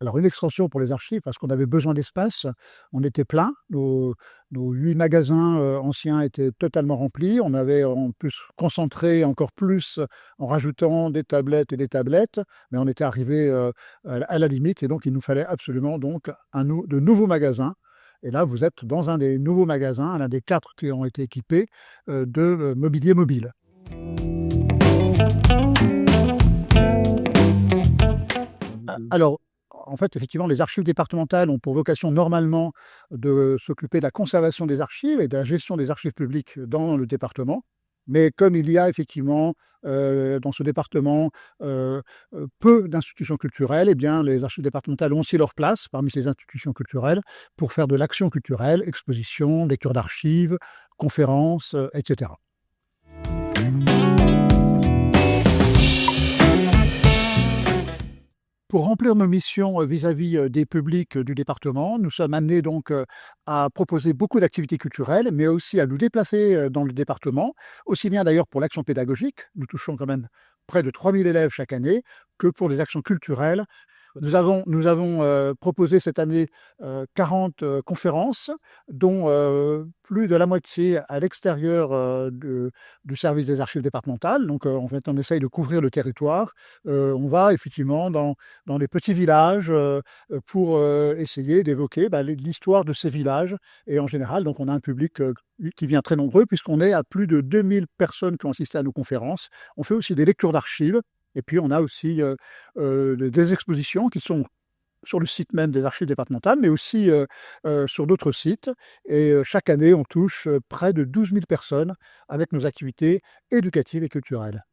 alors une extension pour les archives parce qu'on avait besoin d'espace. On était plein, nos 8 magasins, anciens étaient totalement remplis. On avait en plus concentré encore plus en rajoutant des tablettes et des tablettes, mais on était arrivé à la limite et donc il nous fallait absolument donc de nouveaux magasins. Et là, vous êtes dans un des nouveaux magasins, l'un des 4 qui ont été équipés de mobilier mobile. Alors, en fait, effectivement, les archives départementales ont pour vocation normalement de s'occuper de la conservation des archives et de la gestion des archives publiques dans le département. Mais comme il y a effectivement dans ce département peu d'institutions culturelles, eh bien, les archives départementales ont aussi leur place parmi ces institutions culturelles pour faire de l'action culturelle, expositions, lecture d'archives, conférences, etc. Pour remplir nos missions vis-à-vis des publics du département, nous sommes amenés donc à proposer beaucoup d'activités culturelles, mais aussi à nous déplacer dans le département, aussi bien d'ailleurs pour l'action pédagogique, nous touchons quand même près de 3000 élèves chaque année, que pour des actions culturelles. Nous avons proposé cette année 40 conférences, dont plus de la moitié à l'extérieur du service des archives départementales. Donc, en fait, on essaye de couvrir le territoire. On va effectivement dans les petits villages pour essayer d'évoquer l'histoire de ces villages. Et en général, donc, on a un public qui vient très nombreux, puisqu'on est à plus de 2000 personnes qui ont assisté à nos conférences. On fait aussi des lectures d'archives. Et puis, on a aussi des expositions qui sont sur le site même des archives départementales, mais aussi sur d'autres sites. Et chaque année, on touche près de 12 000 personnes avec nos activités éducatives et culturelles.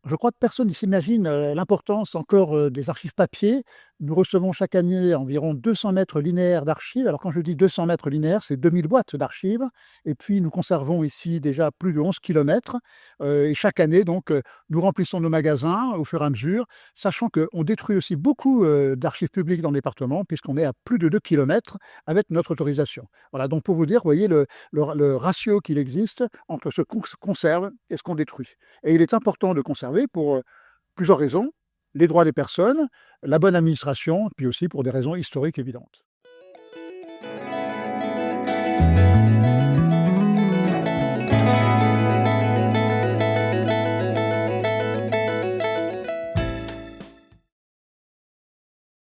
Je crois que personne ne s'imagine l'importance encore des archives papier. Nous recevons chaque année environ 200 mètres linéaires d'archives. Alors quand je dis 200 mètres linéaires, c'est 2000 boîtes d'archives. Et puis nous conservons ici déjà plus de 11 kilomètres. Et chaque année, donc, nous remplissons nos magasins au fur et à mesure, sachant qu'on détruit aussi beaucoup d'archives publiques dans le département, puisqu'on est à plus de 2 kilomètres avec notre autorisation. Voilà, donc pour vous dire, vous voyez le ratio qu'il existe entre ce qu'on conserve et ce qu'on détruit. Et il est important de conserver pour plusieurs raisons: les droits des personnes, la bonne administration, puis aussi pour des raisons historiques évidentes.